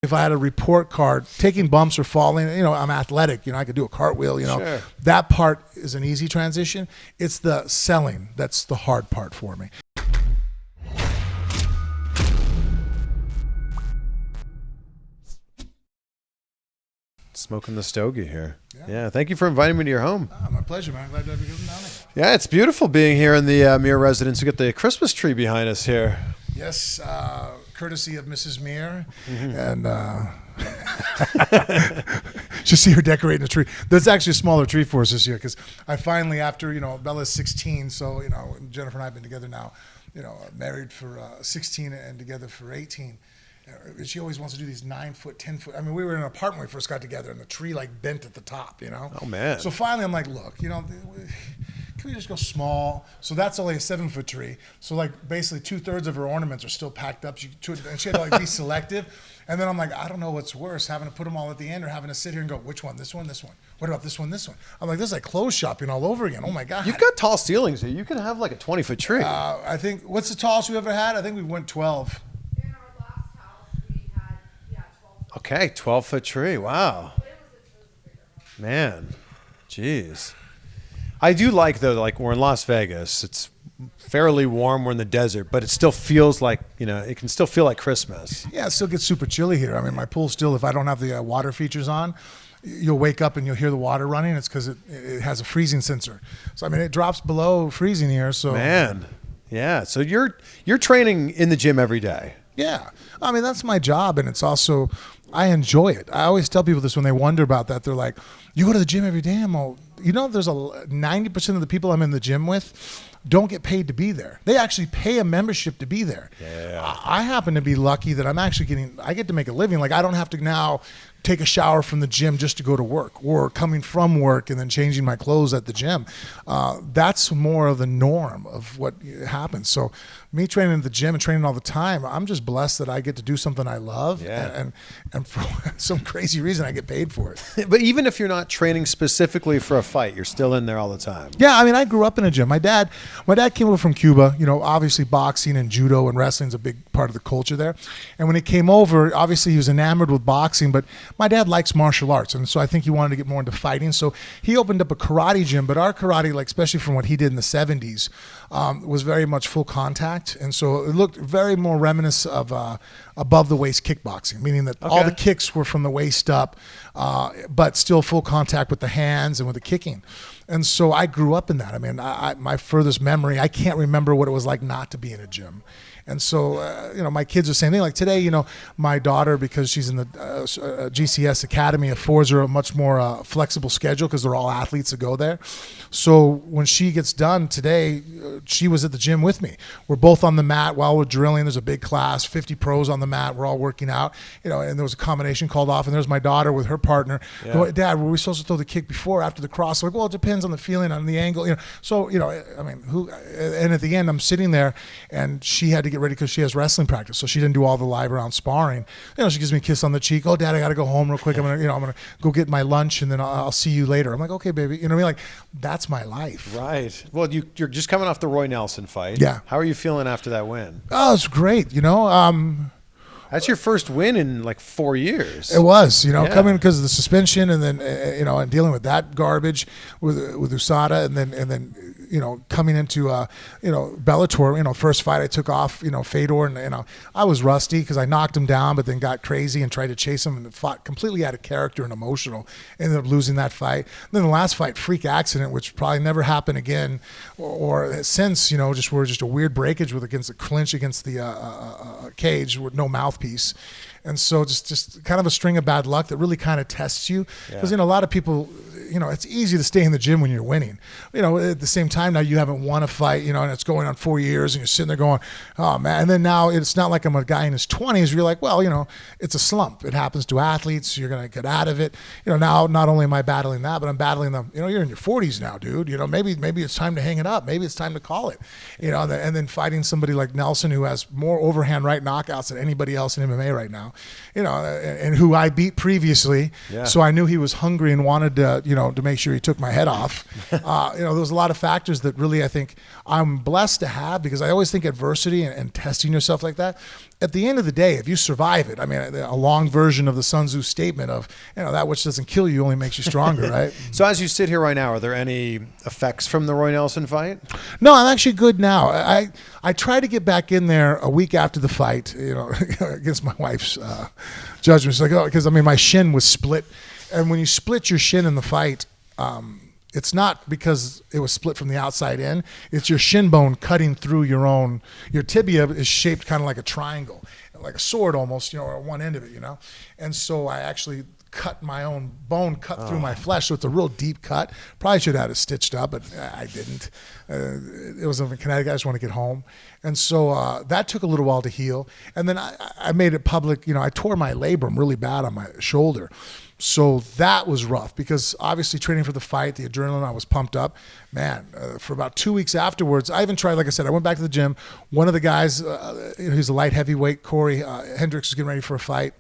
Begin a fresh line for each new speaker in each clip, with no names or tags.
if I had a report card, taking bumps or falling, I'm athletic, I could do a cartwheel,
Sure.
That part is an easy transition. It's the selling that's the hard part for me.
Smoking the stogie here. Yeah, thank you for inviting me to your home.
My pleasure, man. Glad to have you down here.
Yeah, it's beautiful being here in the Mir residence. We got the Christmas tree behind us here.
Yes, courtesy of Mrs. Mir, and just see her decorating the tree. There's actually a smaller tree for us this year because I finally, after Bella's 16, so Jennifer and I have been together now, married for 16 and together for 18. She always wants to do these 9 foot, 10 foot. I mean, we were in an apartment when we first got together, and the tree bent at the top.
Oh man!
So finally, I'm like, look, can we just go small? So that's only a 7 foot tree. So basically 2/3 of her ornaments are still packed up. And she had to be selective. And then I'm like, I don't know what's worse, having to put them all at the end or having to sit here and go, which one? This one, this one. What about this one, this one? I'm like, this is like clothes shopping all over again. Oh my God.
You've got tall ceilings here. You can have like a 20-foot tree.
I think, what's the tallest we ever had? I think we went 12.
In our last house, we had 12.
Okay, 12-foot tree. Wow. Man, jeez. I do like though, we're in Las Vegas. It's fairly warm. We're in the desert, but it still feels like, it can still feel like Christmas.
Yeah, it still gets super chilly here. I mean, my pool still, if I don't have the water features on, you'll wake up and you'll hear the water running. It's because it has a freezing sensor. So, I mean, it drops below freezing here. So,
man, yeah. So you're training in the gym every day.
Yeah. I mean, that's my job, and it's also, I enjoy it. I always tell people this when they wonder about that. They're like, you go to the gym every day? There's 90% of the people I'm in the gym with don't get paid to be there. They actually pay a membership to be there.
Yeah.
I happen to be lucky that I get to make a living. I don't have to now take a shower from the gym just to go to work, or coming from work and then changing my clothes at the gym. That's more of the norm of what happens. So me training at the gym and training all the time, I'm just blessed that I get to do something I love.
Yeah.
And for some crazy reason, I get paid for it.
But even if you're not training specifically for a fight, you're still in there all the time.
Yeah, I mean, I grew up in a gym. My dad came over from Cuba. Obviously boxing and judo and wrestling is a big part of the culture there. And when he came over, obviously he was enamored with boxing, but my dad likes martial arts, and so I think he wanted to get more into fighting. So he opened up a karate gym, but our karate, especially from what he did in the 70s, was very much full contact. And so it looked very more reminiscent of above the waist kickboxing, meaning that all the kicks were from the waist up, but still full contact with the hands and with the kicking. And so I grew up in that. I mean, my furthest memory, I can't remember what it was like not to be in a gym. And so, my kids are saying, like today, my daughter, because she's in the GCS Academy, affords her a much more flexible schedule because they're all athletes that go there. So when she gets done today, she was at the gym with me. We're both on the mat while we're drilling. There's a big class, 50 pros on the mat. We're all working out, and there was a combination called off, and there's my daughter with her partner.
Yeah.
Going, Dad, were we supposed to throw the kick before or after the cross? Like, well, it depends on the feeling, on the angle, So, I mean, and at the end, I'm sitting there, and she had to get ready because she has wrestling practice, so she didn't do all the live round sparring. She gives me a kiss on the cheek. Oh, Dad, I got to go home real quick. I'm gonna go get my lunch, and then I'll see you later. I'm like, okay, baby. You know what I mean? That's my life.
Right. Well, you're just coming off the Roy Nelson fight.
Yeah.
How are you feeling after that win?
Oh, it's great.
That's your first win in 4 years.
It was, coming because of the suspension, and then and dealing with that garbage with USADA, and then coming into Bellator. First fight I took off, Fedor, and I was rusty because I knocked him down, but then got crazy and tried to chase him and fought completely out of character and emotional. Ended up losing that fight. Then the last fight, freak accident, which probably never happened again, or since just a weird breakage against a clinch against the cage with no mouthpiece. And so just kind of a string of bad luck that really kind of tests you. Because, a lot of people, it's easy to stay in the gym when you're winning. At the same time, now you haven't won a fight, and it's going on 4 years, and you're sitting there going, oh, man. And then now it's not like I'm a guy in his 20s. You're like, well, it's a slump. It happens to athletes. You're going to get out of it. Now not only am I battling that, but I'm battling them. You're in your 40s now, dude. Maybe it's time to hang it up. Maybe it's time to call it. And then fighting somebody like Nelson, who has more overhand right knockouts than anybody else in MMA right now, and who I beat previously. Yeah. So I knew he was hungry and wanted to, to make sure he took my head off. There was a lot of factors that really I think I'm blessed to have, because I always think adversity and testing yourself like that, at the end of the day, if you survive it, I mean, a long version of the Sun Tzu statement of, that which doesn't kill you only makes you stronger, right?
So as you sit here right now, are there any effects from the Roy Nelson fight?
No, I'm actually good now. I tried to get back in there a week after the fight, against my wife's judgment. She's like, because my shin was split. And when you split your shin in the fight, it's not because it was split from the outside in. It's your shin bone cutting through your tibia is shaped kind of like a triangle, like a sword almost, or one end of it, And so I actually cut my own bone through my flesh. So it's a real deep cut. Probably should have had it stitched up, but I didn't. It was in Connecticut. I just want to get home. And so that took a little while to heal. And then I made it public. I tore my labrum really bad on my shoulder. So that was rough, because obviously training for the fight, the adrenaline, I was pumped up. Man, for about 2 weeks afterwards, I even tried, like I said, I went back to the gym. One of the guys, he's a light heavyweight, Corey Hendricks, was getting ready for a fight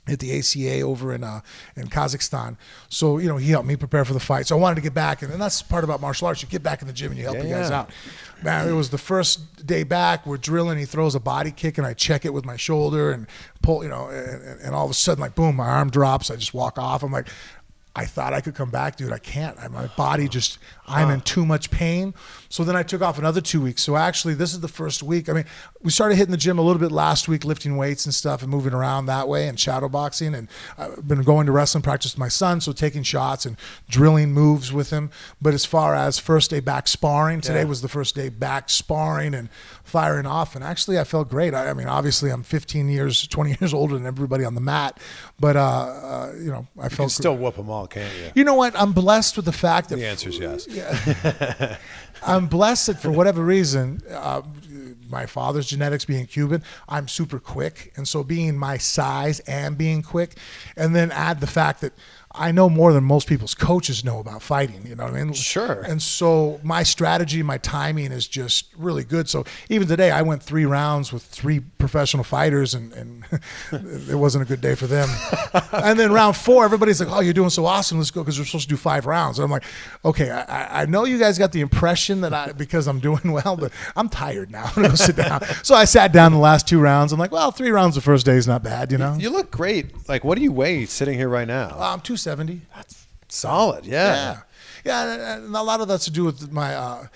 at the ACA over in Kazakhstan. So, he helped me prepare for the fight. So I wanted to get back. And that's part about martial arts. You get back in the gym and you help the guys out. Man, it was the first day back. We're drilling. He throws a body kick and I check it with my shoulder and pull, and all of a sudden, like, boom, my arm drops. I just walk off. I'm like, I thought I could come back, dude. I can't. My body just, I'm in too much pain. So then I took off another 2 weeks. So actually, this is the first week. We started hitting the gym a little bit last week, lifting weights and stuff and moving around that way and shadow boxing. And I've been going to wrestling practice with my son, so taking shots and drilling moves with him. But as far as first day back sparring, today was the first day back sparring and firing off. And actually, I felt great. Obviously, I'm 20 years older than everybody on the mat. But, I felt
You can still whoop them all, can't you?
You know what? I'm blessed with the fact that
The answer is yes.
Yeah. I'm blessed that for whatever reason, my father's genetics being Cuban, I'm super quick. And so being my size and being quick, and then add the fact that I know more than most people's coaches know about fighting, you know what I mean?
Sure.
And so my strategy, my timing is just really good. So even today, I went 3 rounds with 3 professional fighters, and it wasn't a good day for them. And then round 4, everybody's like, oh, you're doing so awesome. Let's go, because we're supposed to do 5 rounds. And I'm like, okay, I know you guys got the impression that because I'm doing well, but I'm tired now. I'm going to go sit down. So I sat down the last 2 rounds. I'm like, well, 3 rounds the first day is not bad,
You look great. Like, what do you weigh sitting here right now?
I'm 270.
That's solid, yeah.
And a lot of that's to do with my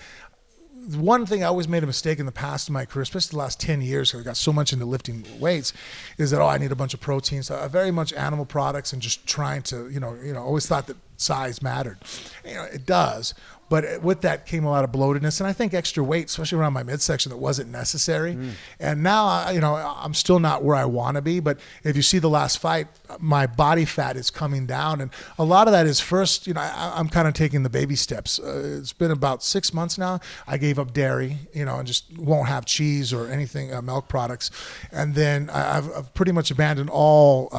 one thing I always made a mistake in the past in my career, especially the last 10 years, because I got so much into lifting weights, is that, I need a bunch of protein. So very much animal products and just trying to, always thought that size mattered. It does. But with that came a lot of bloatedness, and I think extra weight, especially around my midsection, that wasn't necessary. And now, I'm still not where I want to be. But if you see the last fight, my body fat is coming down, and a lot of that is first. I'm kind of taking the baby steps. It's been about 6 months now. I gave up dairy, and just won't have cheese or anything, milk products, and then I've pretty much abandoned all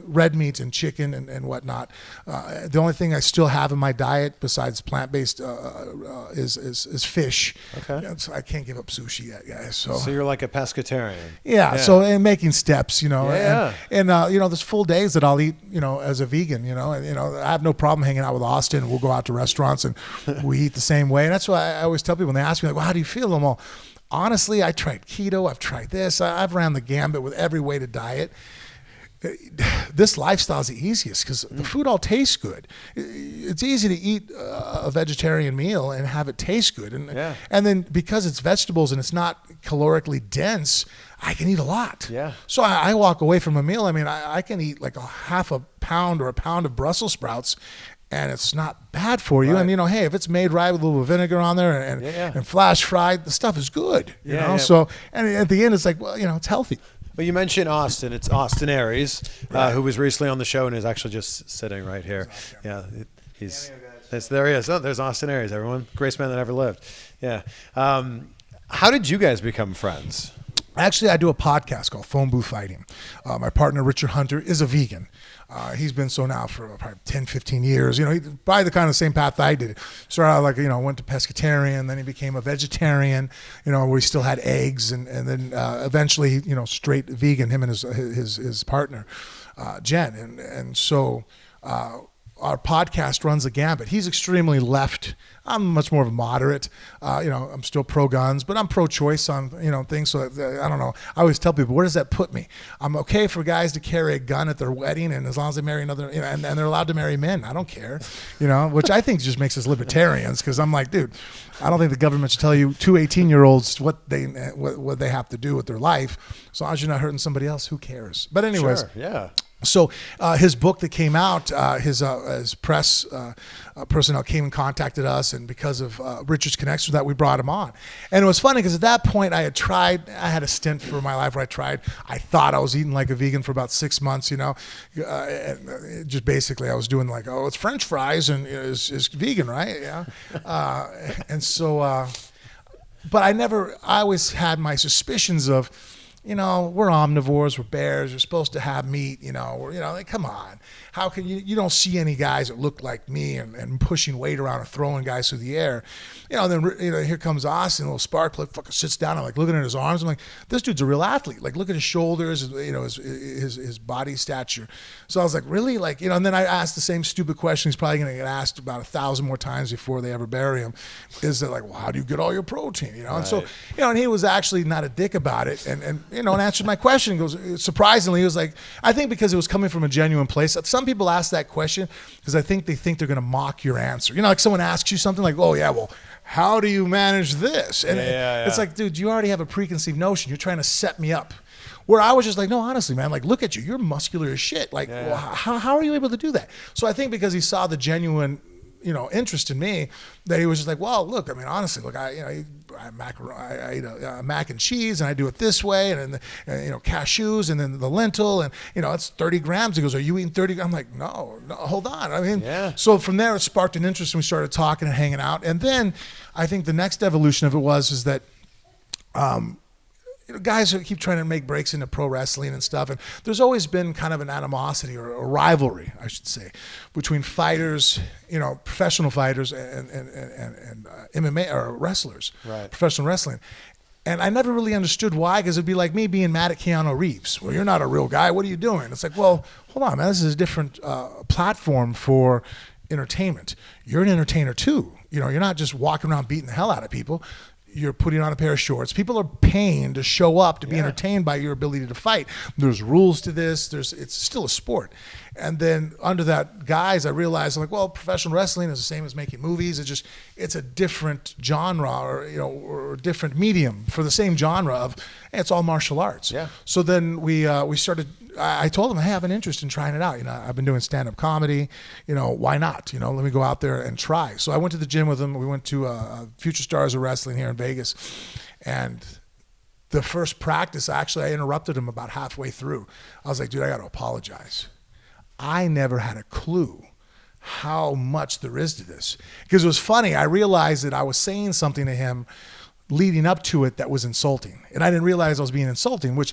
red meat and chicken and whatnot. The only thing I still have in my diet besides plant-based is fish.
Okay.
So I can't give up sushi yet, guys.
So you're like a pescatarian.
Yeah. So and making steps, and there's full days that I'll eat, as a vegan, and I have no problem hanging out with Austin. We'll go out to restaurants and we eat the same way. And that's why I always tell people when they ask me, like, well, how do you feel? I'm all, honestly, I tried keto. I've tried this. I've ran the gambit with every way to diet. This lifestyle is the easiest because the food all tastes good. It's easy to eat a vegetarian meal and have it taste good. And then because it's vegetables and it's not calorically dense, I can eat a lot.
Yeah.
So I walk away from a meal. I can eat like a half a pound or a pound of Brussels sprouts, and it's not bad for you. Right. And, hey, if it's made right with a little vinegar on there and flash fried, the stuff is good. So, and at the end, it's like, well, it's healthy.
Well, you mentioned Austin. It's Austin Aries, who was recently on the show and is actually just sitting right here. Yeah, there he is. Oh, there's Austin Aries, everyone. Greatest man that ever lived. Yeah. How did you guys become friends?
Actually, I do a podcast called Phone Booth Fighting. My partner, Richard Hunter, is a vegan. He's been so now for probably 10, 15 years. He's probably the kind of same path I did. Started out went to pescatarian, then he became a vegetarian, where he still had eggs, and then eventually, straight vegan, him and his partner, Jen. And so our podcast runs the gambit. He's extremely left. I'm much more of a moderate. I'm still pro-guns, but I'm pro-choice on, things. So I don't know. I always tell people, where does that put me? I'm okay for guys to carry a gun at their wedding, and as long as they marry another, and they're allowed to marry men, I don't care, which I think just makes us libertarians, because I'm like, dude, I don't think the government should tell you 2 18-year-olds what they have to do with their life. As long as you're not hurting somebody else, who cares? But anyways,
Sure, yeah.
So his book that came out, his press personnel came and contacted us, and because of Richard's connection with that, we brought him on. And it was funny because at that point I had a stint for my life where I thought I was eating like a vegan for about 6 months, and just basically I was doing like, oh, it's French fries and it's vegan, right? Yeah. And so, but I always had my suspicions of, we're omnivores, we're bears, we're supposed to have meat, like, come on. How can you don't see any guys that look like me and pushing weight around or throwing guys through the air. Then here comes Austin, a little spark plug, fucking sits down. I'm like looking at his arms. I'm like, this dude's a real athlete. Like, look at his shoulders, his body stature. So I was like, really? Like, and then I asked the same stupid question he's probably going to get asked about 1,000 more times before they ever bury him. Is that like, well, how do you get all your protein?
Right.
And so, and he was actually not a dick about it, and answered my question. He goes, surprisingly, he was like, I think because it was coming from a genuine place. Some people ask that question because I think they think they're going to mock your answer. Like someone asks you something like, oh yeah, well, how do you manage this? And it's like, dude, you already have a preconceived notion. You're trying to set me up. Where I was just like, no, honestly, man, like, look at you. You're muscular as shit. Like, well, how are you able to do that? So I think because he saw the genuine interest in me, that he was just like, well, look, I mean, honestly, look, I eat mac and cheese, and I do it this way, and cashews, and then the lentil, and it's 30 grams. He goes, are you eating 30? I'm like, no, hold on. I mean, so from there it sparked an interest, and we started talking and hanging out. And then I think the next evolution of it is that guys who keep trying to make breaks into pro wrestling and stuff, and there's always been kind of an animosity or a rivalry, I should say, between fighters, professional fighters and MMA or wrestlers, right. Professional wrestling. And I never really understood why, because it'd be like me being mad at Keanu Reeves. Well, you're not a real guy. What are you doing? It's like, well, hold on, man. This is a different platform for entertainment. You're an entertainer too. You're not just walking around beating the hell out of people. You're putting on a pair of shorts. People are paying to show up to be entertained by your ability to fight. There's rules to this. It's still a sport. And then under that guise, I realized, like, well, professional wrestling is the same as making movies. It's a different genre or different medium for the same genre of, it's all martial arts. Yeah. So then we started. I told him I have an interest in trying it out. I've been doing stand-up comedy. Why not? Let me go out there and try. So I went to the gym with him. We went to Future Stars of Wrestling here in Vegas, and the first practice, actually, I interrupted him about halfway through. I was like, dude, I got to apologize. I never had a clue how much there is to this, because it was funny. I realized that I was saying something to him leading up to it that was insulting, and I didn't realize I was being insulting, which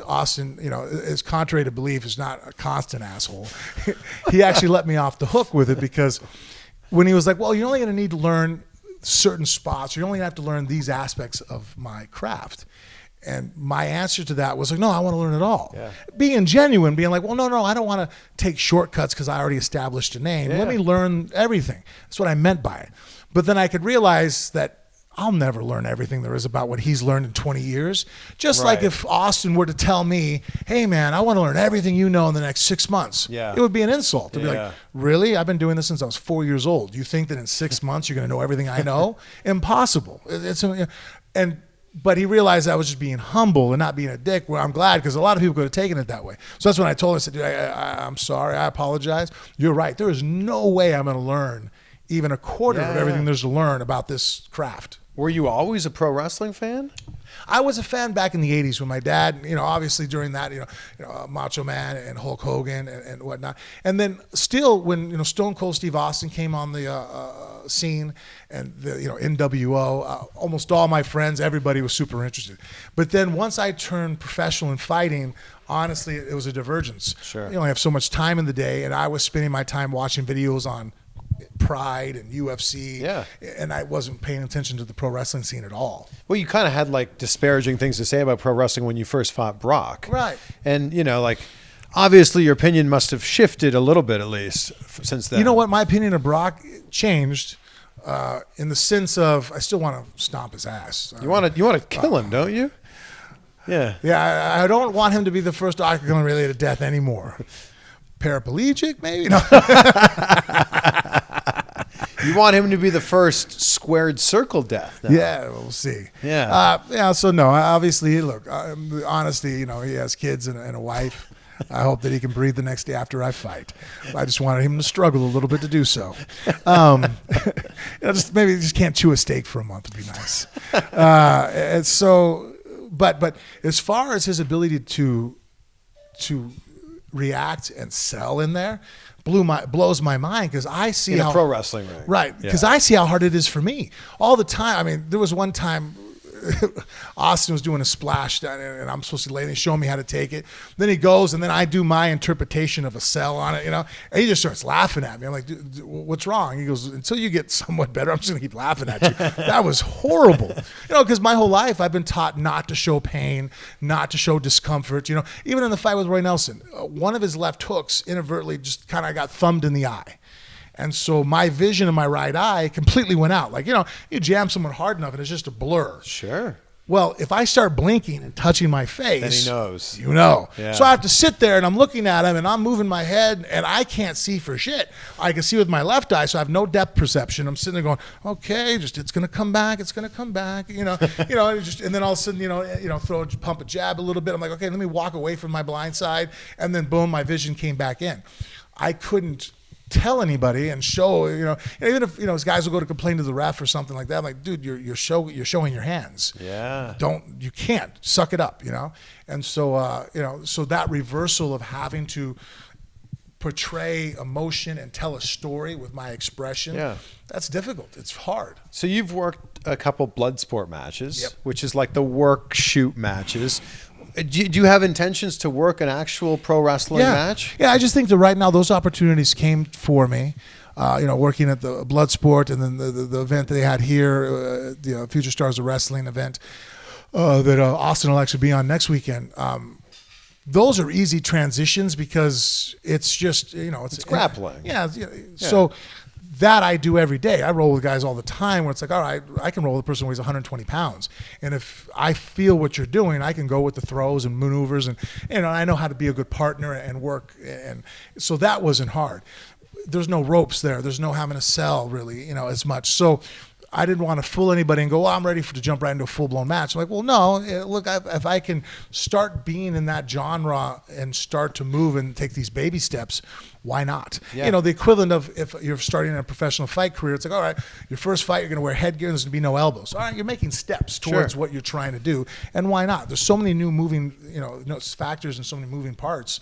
Austin, is contrary to belief, is not a constant asshole. He actually let me off the hook with it, because when he was like, well, you're only going to need to learn certain spots, you're only going to have to learn these aspects of my craft. And my answer to that was like, no, I want to learn it all. Yeah. Being genuine, being like, well, no, I don't want to take shortcuts because I already established a name. Yeah. Let me learn everything. That's what I meant by it. But then I could realize that I'll never learn everything there is about what he's learned in 20 years. Just right. Like if Austin were to tell me, hey, man, I want to learn everything you know in the next 6 months. Yeah. It would be an insult. To be like, really? I've been doing this since I was 4 years old. You think that in 6 months you're going to know everything I know? Impossible. But he realized I was just being humble and not being a dick. Well, I'm glad, because a lot of people could have taken it that way. So that's when I told him, I said, dude, I'm sorry. I apologize. You're right. There is no way I'm going to learn even a quarter of everything there's to learn about this craft.
Were you always a pro wrestling fan?
I was a fan back in the 80s when my dad, obviously during that, Macho Man and Hulk Hogan and whatnot. And then still when, Stone Cold Steve Austin came on the scene, and the, NWO, almost all my friends, everybody was super interested. But then once I turned professional in fighting, honestly, it was a divergence. Sure. You only have so much time in the day, and I was spending my time watching videos on Pride and UFC, and I wasn't paying attention to the pro wrestling scene at all.
Well, you kind of had like disparaging things to say about pro wrestling when you first fought Brock,
right?
And Obviously, your opinion must have shifted a little bit, at least, since then.
You know what? My opinion of Brock changed in the sense of I still want to stomp his ass.
You want to kill him, don't you? Yeah.
Yeah, I don't want him to be the first octagon-related death anymore. Paraplegic, maybe? No.
You want him to be the first squared circle death now.
Yeah, we'll see.
Yeah.
So, no, obviously, look, honesty, he has kids and a wife. I hope that he can breathe the next day after I fight. I just wanted him to struggle a little bit to do so. Maybe he just can't chew a steak for a month would be nice. And so, but as far as his ability to react and sell in there, blows my mind because I see
in
how
a pro wrestling ring,
right? Because I see how hard it is for me all the time. I mean, there was one time. Austin was doing a splash down and I'm supposed to lay and he's showing me how to take it. Then he goes and then I do my interpretation of a sell on it, and he just starts laughing at me. I'm like, dude, what's wrong? He goes, until you get somewhat better, I'm just going to keep laughing at you. That was horrible. Because my whole life I've been taught not to show pain, not to show discomfort. Even in the fight with Roy Nelson, one of his left hooks inadvertently just kind of got thumbed in the eye. And so my vision in my right eye completely went out. Like, you jam someone hard enough and it's just a blur.
Sure.
Well, if I start blinking and touching my face,
then he knows.
Yeah. So I have to sit there and I'm looking at him and I'm moving my head and I can't see for shit. I can see with my left eye, so I have no depth perception. I'm sitting there going, okay, it's going to come back. It's going to come back. And then all of a sudden, pump a jab a little bit. I'm like, okay, let me walk away from my blind side. And then boom, my vision came back in. I couldn't tell anybody and show, even if, his guys will go to complain to the ref or something like that. I'm like, dude, you're showing your hands.
Yeah.
You can't suck it up, And so, so that reversal of having to portray emotion and tell a story with my expression, that's difficult. It's hard.
So you've worked a couple blood sport matches, which is like the work shoot matches. Do you have intentions to work an actual pro wrestling match?
Yeah, I just think that right now those opportunities came for me. Working at the Bloodsport and then the event that they had here, the Future Stars of Wrestling event that Austin will actually be on next weekend. Those are easy transitions because it's just,
it's grappling.
So that I do every day. I roll with guys all the time where it's like, all right, I can roll with a person who weighs 120 pounds. And if I feel what you're doing, I can go with the throws and maneuvers and I know how to be a good partner and work. And so that wasn't hard. There's no ropes there. There's no having to sell really, as much. So I didn't want to fool anybody and go, well, I'm ready to jump right into a full-blown match. I'm like, well, no, look, if I can start being in that genre and start to move and take these baby steps, why not?
Yeah.
The equivalent of if you're starting a professional fight career, it's like, all right, your first fight, you're going to wear headgear and there's going to be no elbows. All right, you're making steps towards what you're trying to do. And why not? There's so many new moving, factors and so many moving parts.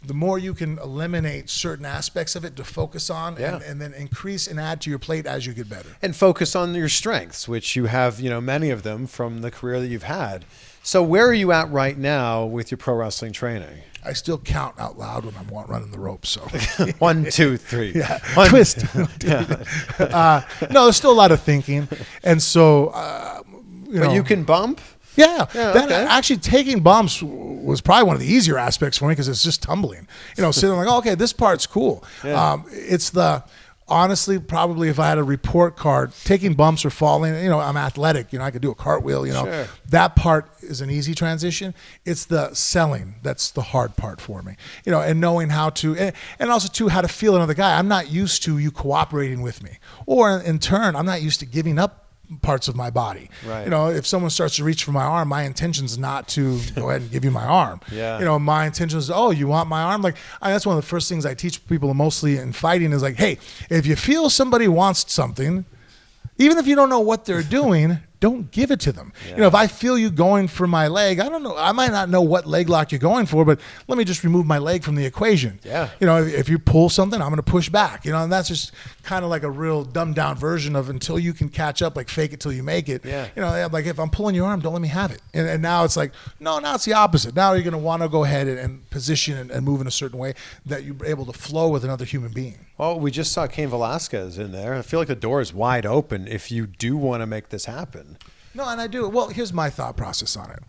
The more you can eliminate certain aspects of it to focus on and then increase and add to your plate as you get better.
And focus on your strengths, which you have, many of them from the career that you've had. So where are you at right now with your pro wrestling training?
I still count out loud when I'm running the ropes. So
1, 2, 3.
Yeah. Twist. No, there's still a lot of thinking. And so,
But you can bump?
Yeah,
okay.
Taking bumps was probably one of the easier aspects for me because it's just tumbling. Sitting like, oh, okay, this part's cool.
Yeah.
Honestly, probably if I had a report card, taking bumps or falling, I'm athletic. I could do a cartwheel.
Sure.
That part is an easy transition. It's the selling that's the hard part for me. And knowing how to, and also too how to feel another guy. I'm not used to you cooperating with me, or in turn, I'm not used to giving up parts of my body.
Right.
If someone starts to reach for my arm, my intention is not to go ahead and give you my arm.
Yeah.
My intention is, oh, you want my arm? That's one of the first things I teach people mostly in fighting is like, hey, if you feel somebody wants something, even if you don't know what they're doing, don't give it to them.
Yeah.
If I feel you going for my leg, I don't know. I might not know what leg lock you're going for, but let me just remove my leg from the equation.
Yeah.
If you pull something, I'm going to push back. And that's just kind of like a real dumbed down version of until you can catch up, like fake it till you make it.
Yeah.
Like if I'm pulling your arm, don't let me have it. And now it's like, no, now it's the opposite. Now you're going to want to go ahead and position and move in a certain way that you're able to flow with another human being.
Well, we just saw Cain Valasquez in there. I feel like the door is wide open if you do want to make this happen.
No, and I do. Well, here's my thought process on it.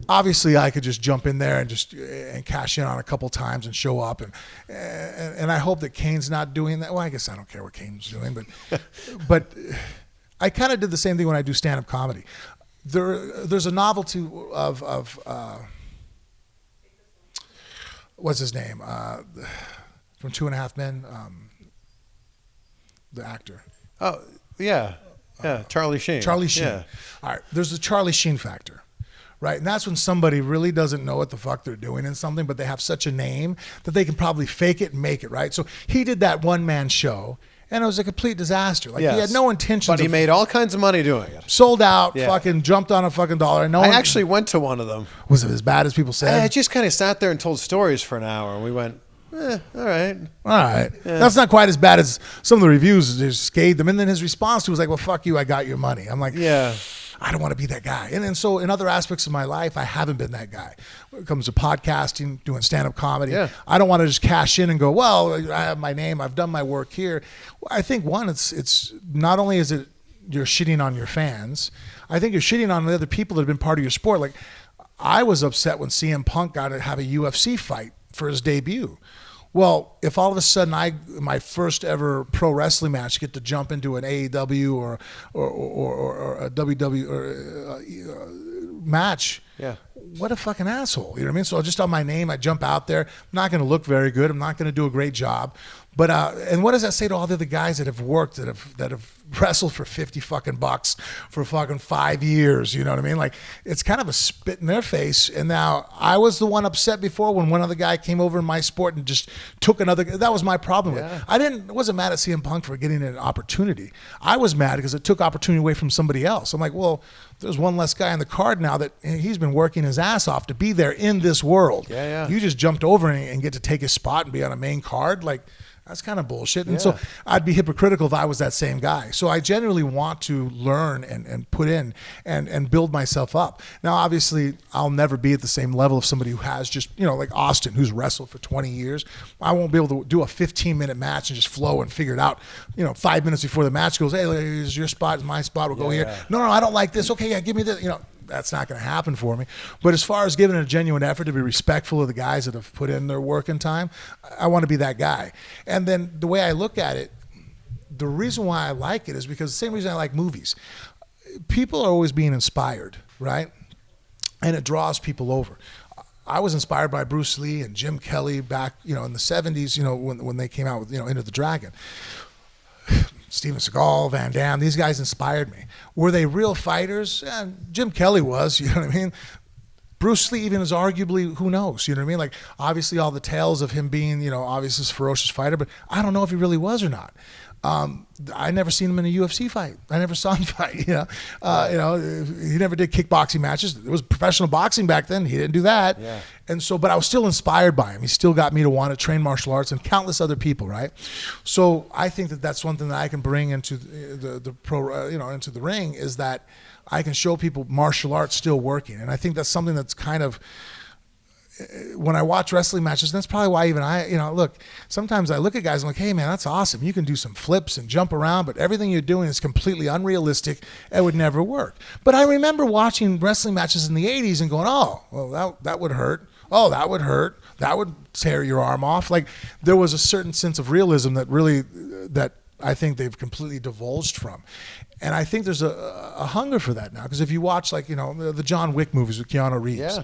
obviously I could just jump in there and just and cash in on a couple times and show up, and I hope that Cain's not doing that. Well, I guess I don't care what Cain's doing, but I kind of did the same thing when I do stand-up comedy. There's a novelty of what's his name from 2.5 Men, the actor.
Oh yeah, Charlie Sheen.
Charlie Sheen.
Yeah.
All right, there's the Charlie Sheen factor. Right, and that's when somebody really doesn't know what the fuck they're doing in something, but they have such a name that they can probably fake it and make it, right? So he did that one-man show, and it was a complete disaster. Like, he had no intentions.
But he made all kinds of money doing it.
Sold out, fucking jumped on a fucking dollar. And
I actually went to one of them.
Was it as bad as people said?
I just kind of sat there and told stories for an hour, and we went, all right.
All right.
Yeah.
That's not quite as bad as some of the reviews just scathed him. And then his response to was like, well, fuck you, I got your money. I'm like,
yeah.
I don't want to be that guy. And so in other aspects of my life, I haven't been that guy. When it comes to podcasting, doing stand-up comedy, I don't want to just cash in and go, well, I have my name, I've done my work here. I think, one, it's not only is it you're shitting on your fans, I think you're shitting on the other people that have been part of your sport. Like, I was upset when CM Punk got to have a UFC fight for his debut. Well, if all of a sudden my first ever pro wrestling match get to jump into an AEW or a WWE or match, what a fucking asshole. You know what I mean? So just on my name, I jump out there. I'm not going to look very good. I'm not going to do a great job. But and what does that say to all the other guys that have worked, that have wrestled for $50 for fucking 5 years? You know what I mean? Like, it's kind of a spit in their face. And now I was the one upset before when one other guy came over in my sport and just took another. That was my problem with it. I wasn't mad at CM Punk for getting an opportunity. I was mad because it took opportunity away from somebody else. I'm like, well, there's one less guy on the card now that he's been working his ass off to be there in this world. You just jumped over and get to take his spot and be on a main card. Like, that's kind of bullshit. And so I'd be hypocritical if I was that same guy. So I genuinely want to learn and put in and build myself up. Now, obviously, I'll never be at the same level of somebody who has just, like Austin, who's wrestled for 20 years. I won't be able to do a 15-minute match and just flow and figure it out, 5 minutes before the match goes, hey, here's your spot, it's my spot, we'll go here. No, I don't like this. Okay, give me this, That's not going to happen for me. But as far as giving a genuine effort to be respectful of the guys that have put in their work and time, I want to be that guy. And then the way I look at it, the reason why I like it is because the same reason I like movies. People are always being inspired, right? And it draws people over. I was inspired by Bruce Lee and Jim Kelly back, in the 70s, when they came out with, Enter the Dragon. Steven Seagal, Van Damme, these guys inspired me. Were they real fighters? Jim Kelly was, you know what I mean? Bruce Lee even is arguably, who knows, you know what I mean? Like, obviously all the tales of him being, obviously this ferocious fighter, but I don't know if he really was or not. I never seen him in a UFC fight. I never saw him fight, he never did kickboxing matches. It was professional boxing back then. He didn't do that. And so, but I was still inspired by him. He still got me to want to train martial arts and countless other people, right? So I think that that's one thing that I can bring into the pro, into the ring, is that I can show people martial arts still working. And I think that's something that's kind of, when I watch wrestling matches, that's probably why even look, sometimes I look at guys and I'm like, hey man, that's awesome. You can do some flips and jump around, but everything you're doing is completely unrealistic. It would never work. But I remember watching wrestling matches in the 80s and going, oh, well, that would hurt. Oh, that would hurt. That would tear your arm off. Like, there was a certain sense of realism that I think they've completely divulged from. And I think there's a hunger for that now. Because if you watch, the John Wick movies with Keanu Reeves,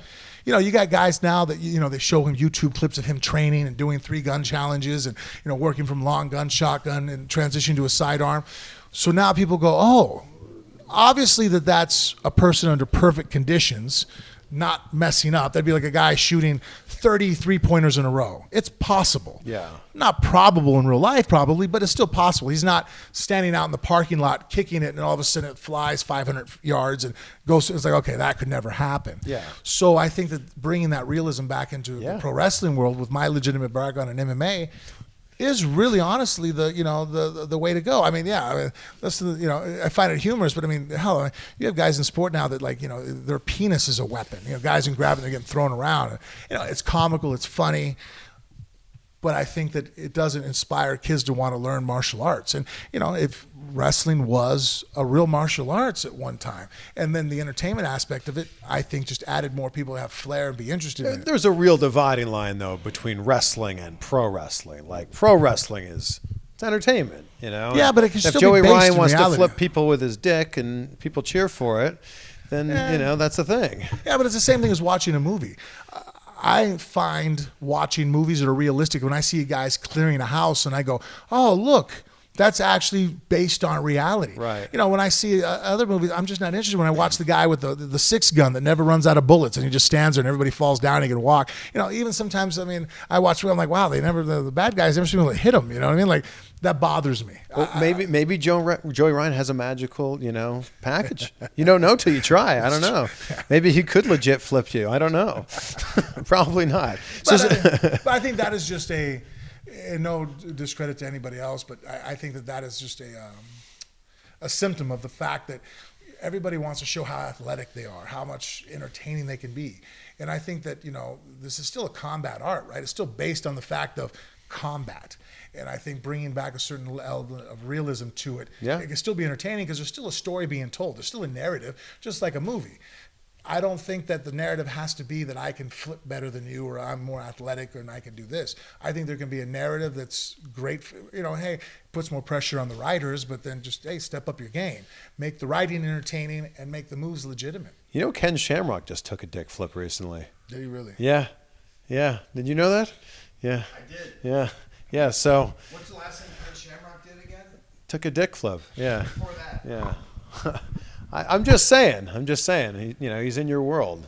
you got guys now that, they show him YouTube clips of him training and doing 3-gun challenges and, working from long gun, shotgun, and transitioning to a sidearm. So now people go, oh, obviously that's a person under perfect conditions, not messing up. That'd be like a guy shooting 30 3-pointers in a row. It's possible. Not probable in real life, probably, but it's still possible. He's not standing out in the parking lot kicking it and all of a sudden it flies 500 yards and goes. It's like, okay, that could never happen. So I think that bringing that realism back into the pro wrestling world with my legitimate background in MMA is really honestly the way to go. I mean, that's I find it humorous, but I mean, hell, you have guys in sport now that their penis is a weapon. Guys can grab it and they're getting thrown around. It's comical, it's funny. but I think that it doesn't inspire kids to want to learn martial arts. And, if wrestling was a real martial arts at one time, and then the entertainment aspect of it, I think just added more people to have flair and be interested in it.
There's a real dividing line, though, between wrestling and pro wrestling. Like, pro wrestling it's entertainment,
Yeah, but it can
if
still
Joey
be based
Ryan
in
wants
reality.
to flip people with his dick and people cheer for it, then, that's a thing.
Yeah, but it's the same thing as watching a movie. I find watching movies that are realistic when I see guys clearing a house and I go, oh, look, that's actually based on reality.
Right.
When I see other movies, I'm just not interested. When I watch the guy with the six gun that never runs out of bullets and he just stands there and everybody falls down and he can walk. Even sometimes, I watch, I'm like, wow, the bad guys never seem to hit him. You know what I mean? Like, that bothers me.
Well, maybe Joey Ryan has a magical, package. You don't know till you try. I don't know. Maybe he could legit flip you. I don't know. Probably not.
But I think that is just no discredit to anybody else, but I think that is just a symptom of the fact that everybody wants to show how athletic they are, how much entertaining they can be. And I think that, this is still a combat art, right? It's still based on the fact of combat. And I think bringing back a certain element of realism to it, it can still be entertaining because there's still a story being told. There's still a narrative, just like a movie. I don't think that the narrative has to be that I can flip better than you or I'm more athletic and I can do this. I think there can be a narrative that's great, hey, puts more pressure on the writers, but then just, hey, step up your game. Make the writing entertaining and make the moves legitimate.
Ken Shamrock just took a dick flip recently.
Did he really?
Yeah. Yeah. Did you know that? Yeah.
I did.
Yeah. Yeah, so.
What's the last thing Ken Shamrock did again?
Took a dick flip. Yeah.
Before that.
Yeah. I'm just saying. He's in your world.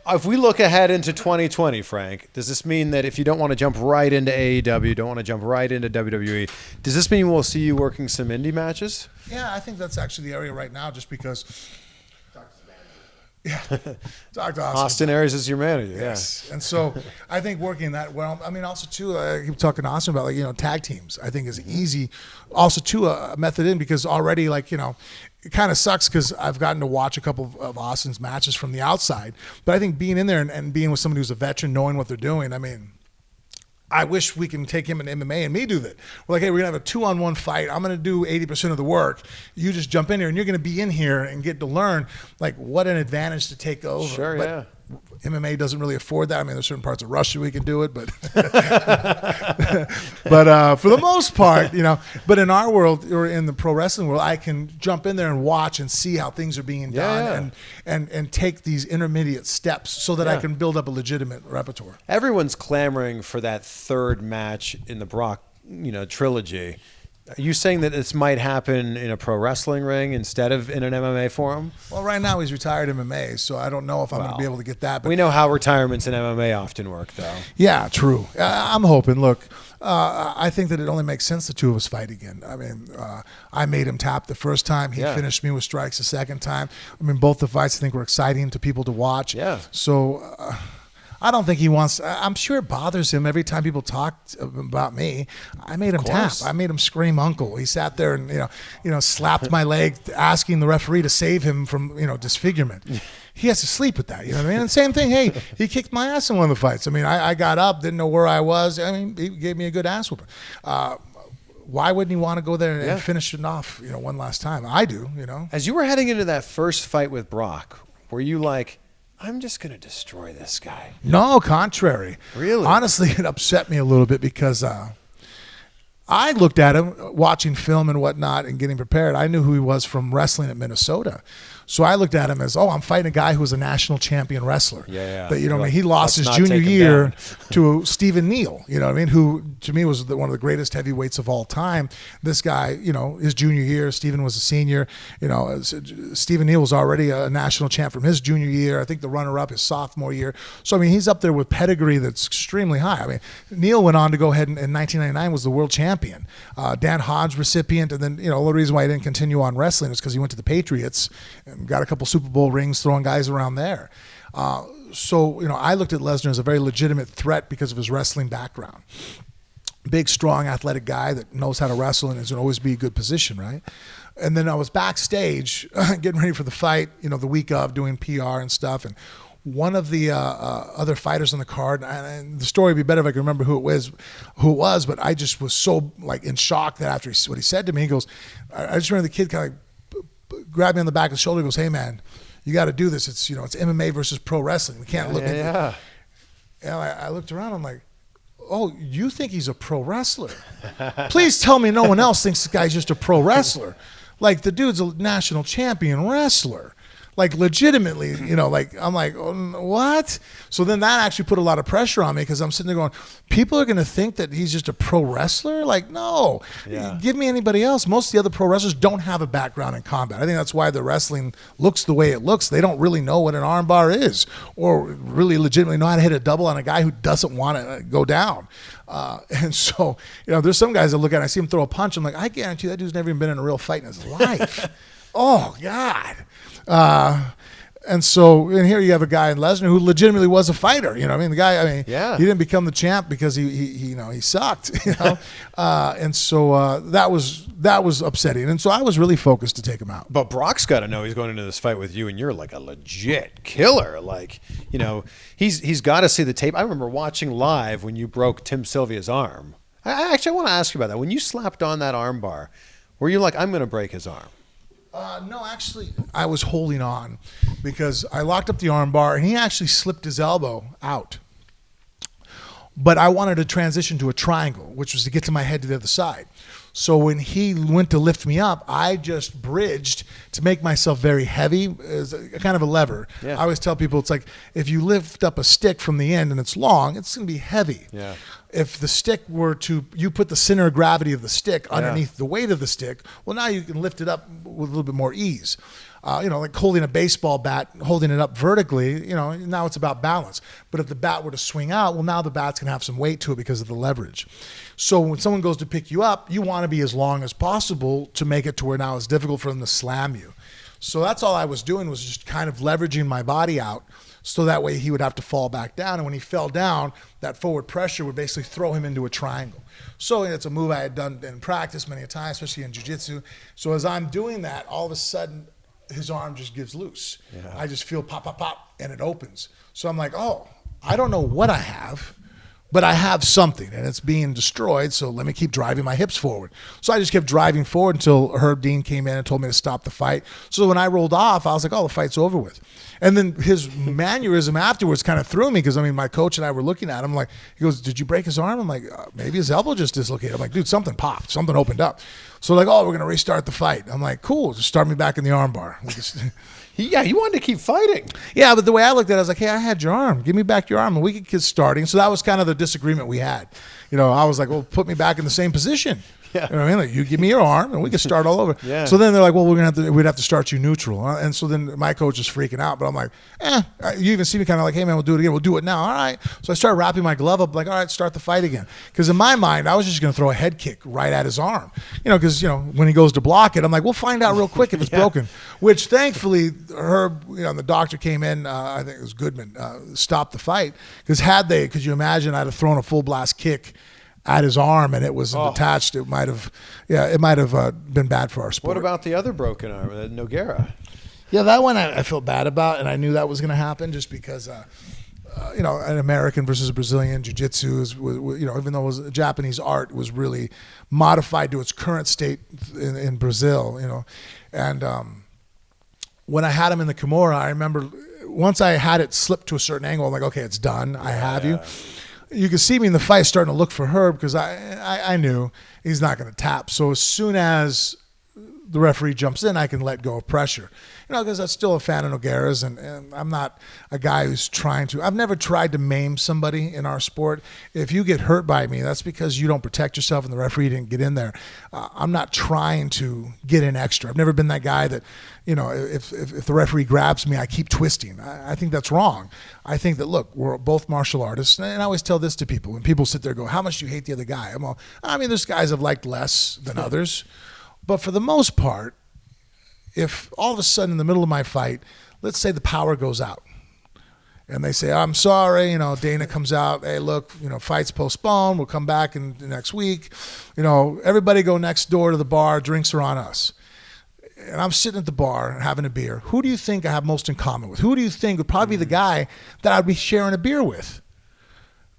If we look ahead into 2020, Frank, does this mean that if you don't want to jump right into AEW, don't want to jump right into WWE, does this mean we'll see you working some indie matches?
Yeah, I think that's actually the area right now just because. Yeah, talk to
Austin Aries is your manager.
Yes, and so I think working that well. Also too, I keep talking to Austin about tag teams. I think is easy. Also too, a method in because already it kind of sucks because I've gotten to watch a couple of Austin's matches from the outside. But I think being in there and being with somebody who's a veteran, knowing what they're doing. I wish we can take him in MMA and me do that. We're like, hey, we're going to have a 2-on-1 fight. I'm going to do 80% of the work. You just jump in here, and you're going to be in here and get to learn, what an advantage to take over.
Sure,
but
yeah.
MMA doesn't really afford that. There's certain parts of Russia we can do it, but but for the most part, But in our world or in the pro wrestling world, I can jump in there and watch and see how things are being done and take these intermediate steps so that I can build up a legitimate repertoire.
Everyone's clamoring for that third match in the Brock, trilogy. Are you saying that this might happen in a pro wrestling ring instead of in an MMA forum?
Well, right now he's retired MMA, so I don't know if I'm going to be able to get that. But
we know how retirements in MMA often work, though.
Yeah, true. I'm hoping. Look, I think that it only makes sense the two of us fight again. I made him tap the first time. He finished me with strikes the second time. Both the fights I think were exciting to people to watch.
Yeah.
So I don't think he wants. I'm sure it bothers him every time people talk about me. I made him tap. I made him scream "uncle." He sat there and slapped my leg, asking the referee to save him from disfigurement. He has to sleep with that. You know what I mean? And same thing. Hey, he kicked my ass in one of the fights. I got up, didn't know where I was. He gave me a good ass whooping. Why wouldn't he want to go there and finish it off? One last time. I do.
As you were heading into that first fight with Brock, were you like, I'm just going to destroy this guy?
No, contrary.
Really?
Honestly, it upset me a little bit because I looked at him watching film and whatnot and getting prepared. I knew who he was from wrestling at Minnesota. So I looked at him as, I'm fighting a guy who was a national champion wrestler.
Yeah.
But, he lost his junior year to Stephen Neal, who to me was one of the greatest heavyweights of all time. This guy, his junior year, Stephen was a senior. Stephen Neal was already a national champ from his junior year. I think the runner-up his sophomore year. So, he's up there with pedigree that's extremely high. Neal went on to go ahead and in 1999 was the world champion. Dan Hodge recipient. And then, the only reason why he didn't continue on wrestling is because he went to the Patriots and got a couple Super Bowl rings throwing guys around there. So I looked at Lesnar as a very legitimate threat because of his wrestling background. Big, strong, athletic guy that knows how to wrestle and is going to always be a good position, right? And then I was backstage getting ready for the fight, the week of doing PR and stuff. And one of the other fighters on the card, and the story would be better if I could remember who it was, but I just was so like in shock that after what he said to me, he goes, I just remember the kid kind of grabbed me on the back of the shoulder and goes, hey man, you got to do this. It's, it's MMA versus pro wrestling. We can't look at it. And I looked around, I'm like, oh, you think he's a pro wrestler? Please tell me no one else thinks this guy's just a pro wrestler. Like, the dude's a national champion wrestler. Like, legitimately, like, I'm like, oh, what? So then that actually put a lot of pressure on me because I'm sitting there going, people are going to think that he's just a pro wrestler? Like, no. Yeah. Give me anybody else. Most of the other pro wrestlers don't have a background in combat. I think that's why the wrestling looks the way it looks. They don't really know what an armbar is or really legitimately know how to hit a double on a guy who doesn't want to go down. And so, there's some guys that look at it, I see him throw a punch. I'm like, I guarantee that dude's never even been in a real fight in his life. Oh, God. And here you have a guy in Lesnar who legitimately was a fighter. The guy, he didn't become the champ because he sucked, and so that was upsetting. And so I was really focused to take him out.
But Brock's got to know he's going into this fight with you, and you're like a legit killer. Like, he's got to see the tape. I remember watching live when you broke Tim Silvia's arm. I want to ask you about that. When you slapped on that arm bar, were you like, I'm going to break his arm?
No, actually, I was holding on because I locked up the arm bar and he actually slipped his elbow out. But I wanted to transition to a triangle, which was to get to my head to the other side. So when he went to lift me up, I just bridged to make myself very heavy as a kind of a lever. Yeah. I always tell people it's like if you lift up a stick from the end and it's long, it's going to be heavy. Yeah. If the stick you put the center of gravity of the stick underneath the weight of the stick, well, now you can lift it up with a little bit more ease. Like holding a baseball bat, holding it up vertically, now it's about balance. But if the bat were to swing out, well, now the bat's going to have some weight to it because of the leverage. So when someone goes to pick you up, you want to be as long as possible to make it to where now it's difficult for them to slam you. So that's all I was doing was just kind of leveraging my body out. So that way he would have to fall back down. And when he fell down, that forward pressure would basically throw him into a triangle. So it's a move I had done in practice many a time, especially in jiu-jitsu. So as I'm doing that, all of a sudden, his arm just gives loose. Yeah. I just feel pop, pop, pop, and it opens. So I'm like, oh, I don't know what I have, but I have something, and it's being destroyed, so let me keep driving my hips forward. So I just kept driving forward until Herb Dean came in and told me to stop the fight. So when I rolled off, I was like, oh, the fight's over with. And then his mannerism afterwards kind of threw me because, my coach and I were looking at him like, he goes, did you break his arm? I'm like, maybe his elbow just dislocated. I'm like, dude, something popped. Something opened up. So like, oh, we're going to restart the fight. I'm like, cool, just start me back in the arm bar.
He wanted to keep fighting.
Yeah, but the way I looked at it, I was like, hey, I had your arm. Give me back your arm, and we could get starting. So that was kind of the disagreement we had. I was like, well, put me back in the same position. Yeah. You know what I mean? Like, you give me your arm, and we can start all over. Yeah. So then they're like, well, we'd have to start you neutral. And so then my coach is freaking out, but I'm like, you even see me kind of like, hey, man, we'll do it again. We'll do it now. All right. So I started wrapping my glove up, like, all right, start the fight again. Because in my mind, I was just going to throw a head kick right at his arm. Because, when he goes to block it, I'm like, we'll find out real quick if it's broken. Which thankfully, Herb, the doctor came in, I think it was Goodman, stopped the fight. Because could you imagine I'd have thrown a full blast kick at his arm and it was attached, it might have been bad for our sport.
What about the other broken arm, Nogueria?
Yeah, that one I felt bad about, and I knew that was going to happen just because, an American versus Brazilian jiu-jitsu is, even though it was a Japanese art, was really modified to its current state in Brazil, and when I had him in the Kimura, I remember once I had it slipped to a certain angle, I'm like, okay, it's done. I have you. You could see me in the fight starting to look for Herb because I knew he's not going to tap. So as soon as the referee jumps in, I can let go of pressure. Because I'm still a fan of Nogueira's, and I'm not a guy who's I've never tried to maim somebody in our sport. If you get hurt by me, that's because you don't protect yourself and the referee didn't get in there. I'm not trying to get in extra. I've never been that guy that, if the referee grabs me, I keep twisting. I think that's wrong. I think that, look, we're both martial artists, and I always tell this to people. When people sit there and go, how much do you hate the other guy? There's guys I've liked less than others. But for the most part, if all of a sudden in the middle of my fight, let's say the power goes out and they say, I'm sorry, Dana comes out, hey, look, fight's postponed, we'll come back in the next week, everybody go next door to the bar, drinks are on us. and I'm sitting at the bar having a beer. Who do you think I have most in common with? Who do you think would probably be the guy that I'd be sharing a beer with?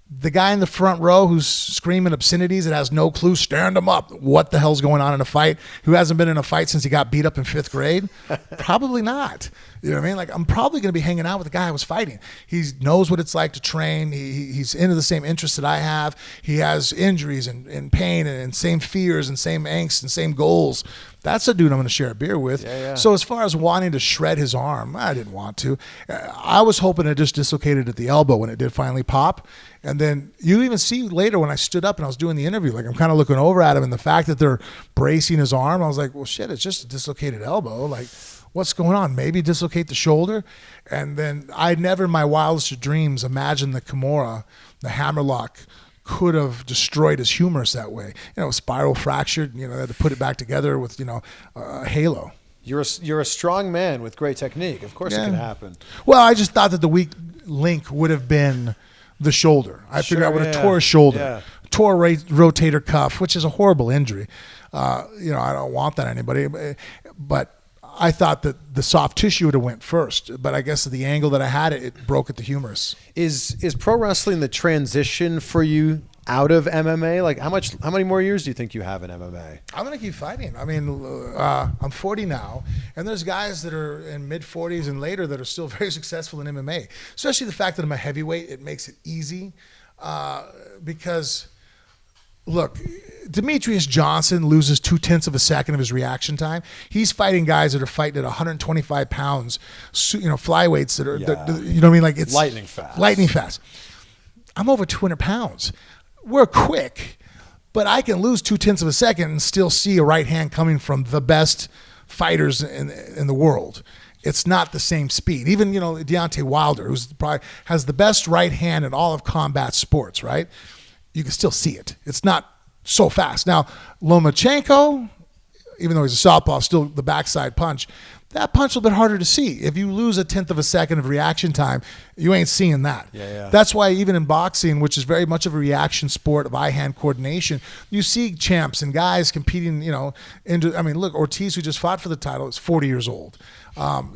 The guy in the front row who's screaming obscenities and has no clue, stand him up. What the hell's going on in a fight? Who hasn't been in a fight since he got beat up in 5th grade? Probably not. You know what I mean? Like, I'm probably going to be hanging out with the guy I was fighting. He knows what it's like to train. He's into the same interests that I have. He has injuries and pain and same fears and same angst and same goals. That's a dude I'm going to share a beer with.
Yeah.
So as far as wanting to shred his arm, I didn't want to. I was hoping it just dislocated at the elbow when it did finally pop. And then you even see later when I stood up and I was doing the interview, like I'm kind of looking over at him, and the fact that they're bracing his arm, I was like, well, shit, it's just a dislocated elbow. Like, what's going on? Maybe dislocate the shoulder. And then I never in my wildest dreams imagined the Kimura, the hammerlock, could have destroyed his humerus that way. You know, spiral fractured, they had to put it back together with, a halo.
You're a strong man with great technique. Of course it can happen.
Well, I just thought that the weak link would have been the shoulder. I figured I would have tore his shoulder, tore a rotator cuff, which is a horrible injury. I don't want that on anybody, but I thought that the soft tissue would have went first, but I guess the angle that I had it broke at the humerus.
Is pro wrestling the transition for you out of MMA? Like how many more years do you think you have in MMA?
I'm going to keep fighting. I mean, I'm 40 now, and there's guys that are in mid-40s and later that are still very successful in MMA, especially the fact that I'm a heavyweight. It makes it easy because, look, Demetrius Johnson loses 0.2 of a second of his reaction time. He's fighting guys that are fighting at 125 pounds, flyweights that are, you know what I mean? Like, it's
lightning fast.
Lightning fast. I'm over 200 pounds. We're quick, but I can lose 0.2 of a second and still see a right hand coming from the best fighters in the world. It's not the same speed. Even, Deontay Wilder, who's probably has the best right hand in all of combat sports, right? You can still see it. It's not so fast. Now, Lomachenko, even though he's a southpaw, still the backside punch, that punch is a bit harder to see. If you lose 0.1 of a second of reaction time, you ain't seeing that.
Yeah.
That's why even in boxing, which is very much of a reaction sport of eye-hand coordination, you see champs and guys competing, look, Ortiz, who just fought for the title, is 40 years old.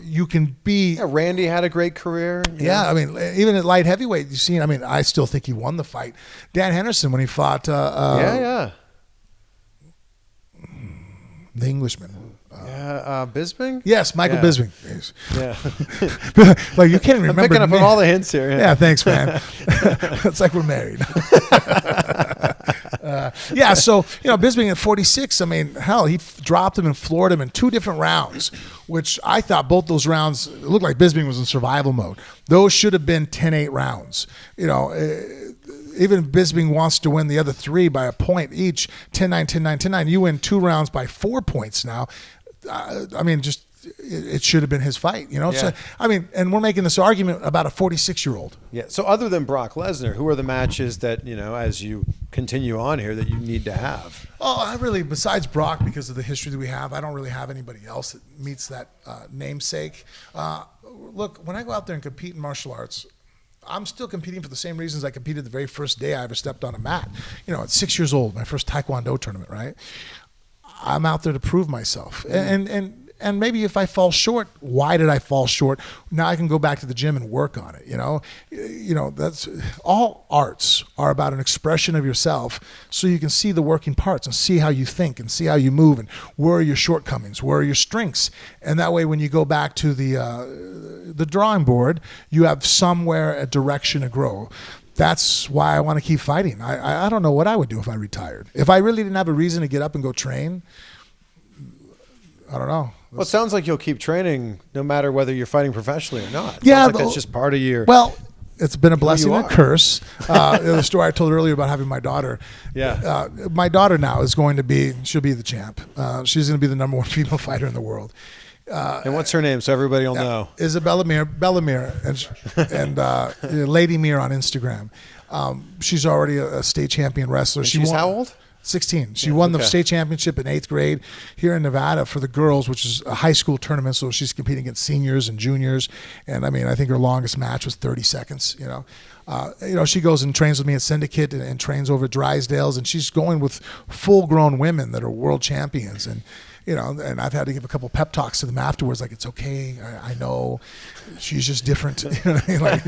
You can be...
Yeah, Randy had a great career.
Yeah, I mean, even at light heavyweight, you've seen, I still think he won the fight. Dan Henderson, when he fought...
The
Englishman.
Bisbing?
Yes, Michael Bisping.
Yeah.
Like, you can't even remember.
I'm picking up on all the hints here.
Yeah, thanks, man. It's like we're married. So, Bisping at 46, hell, he dropped him and floored him in 2 different rounds, which I thought both those rounds, it looked like Bisping was in survival mode. Those should have been 10-8 rounds. Even Bisping wants to win the other 3 by a point each, 10-9, 10-9, 10-9. You win 2 rounds by 4 points now. It should have been his fight,
Yeah.
So, and we're making this argument about a 46-year-old.
Yeah. So other than Brock Lesnar, who are the matches that, as you continue on here, that you need to have?
Oh, besides Brock, because of the history that we have, I don't really have anybody else that meets that namesake. Look, when I go out there and compete in martial arts, I'm still competing for the same reasons I competed the very first day I ever stepped on a mat. At 6 years old, my first Taekwondo tournament, right? I'm out there to prove myself. And maybe if I fall short, why did I fall short? Now I can go back to the gym and work on it. That's all arts are about an expression of yourself, so you can see the working parts and see how you think and see how you move and where are your shortcomings, where are your strengths. And that way, when you go back to the drawing board, you have somewhere a direction to grow. That's why I want to keep fighting. I don't know what I would do if I retired. If I really didn't have a reason to get up and go train, I don't know.
Well, it sounds like you'll keep training no matter whether you're fighting professionally or not.
Yeah,
sounds like that's just part of your...
Well, it's been a blessing and a
are.
curse. The story I told earlier about having my daughter.
Yeah.
My daughter now is going to be, she'll be the champ. She's going to be the number 1 female fighter in the world.
And what's her name so everybody will know?
Isabella Mir, Bella Mir, and Lady Mir on Instagram. She's already a state champion wrestler.
And she's how old?
16. She won the state championship in 8th grade here in Nevada for the girls, which is a high school tournament. So she's competing against seniors and juniors. And I think her longest match was 30 seconds, she goes and trains with me at Syndicate and trains over at Drysdale's, and she's going with full grown women that are world champions. And you know, and I've had to give a couple pep talks to them afterwards, like, it's okay, I know, she's just different. You know what I mean? Like,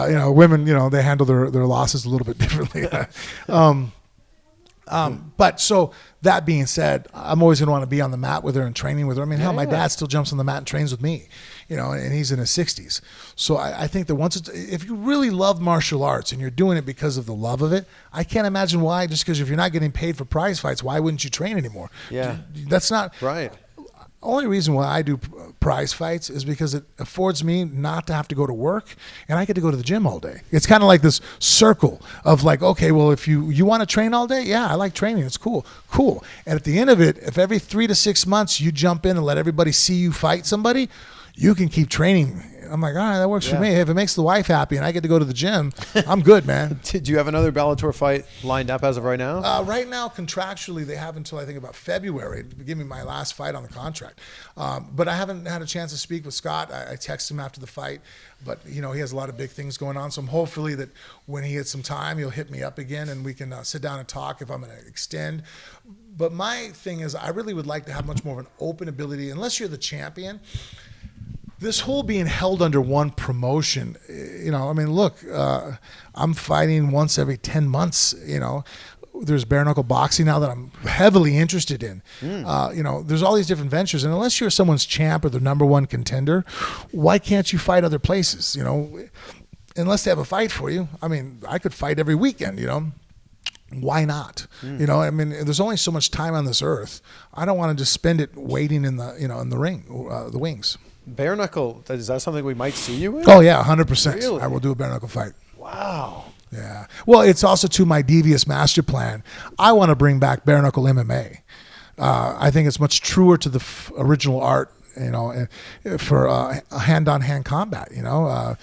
you know, women, you know, they handle their losses a little bit differently. But so that being said, I'm always going to want to be on the mat with her and training with her. I mean, hell, my dad still jumps on the mat and trains with me, you know, and he's in his 60s. So I think that if you really love martial arts and you're doing it because of the love of it, I can't imagine why, just because if you're not getting paid for prize fights, why wouldn't you train anymore?
Yeah.
That's not
Right.
Only reason why I do prize fights is because it affords me not to have to go to work, and I get to go to the gym all day. It's kind of like this circle of like, okay, well, if you want to train all day, yeah, I like training. It's cool. And at the end of it, if every 3 to 6 months you jump in and let everybody see you fight somebody, you can keep training. I'm like, all right, that works for me. If it makes the wife happy and I get to go to the gym, I'm good, man.
Did you have another Bellator fight lined up as of right now?
Right now, contractually, they have until I think about February to give me my last fight on the contract. But I haven't had a chance to speak with Scott. I texted him after the fight, but you know he has a lot of big things going on. So I'm hopefully that when he gets some time, he'll hit me up again and we can sit down and talk if I'm going to extend. But my thing is, I really would like to have much more of an open ability, unless you're the champion. This whole being held under one promotion, you know, I mean, look, I'm fighting once every 10 months, you know. There's bare knuckle boxing now that I'm heavily interested in. You know, there's all these different ventures. And unless you're someone's champ or the number one contender, why can't you fight other places, you know? Unless they have a fight for you. I mean, I could fight every weekend, you know. Why not? You know, I mean, there's only so much time on this earth. I don't want to just spend it waiting in the, you know, in the ring, the wings.
Bare knuckle, is that something we might see you in?
Oh, yeah, 100%.
Really?
I will do a bare knuckle fight.
Wow.
Yeah. Well, it's also to my devious master plan. I want to bring back bare knuckle MMA. I think it's much truer to the original art, you know, for hand-on-hand combat, you know.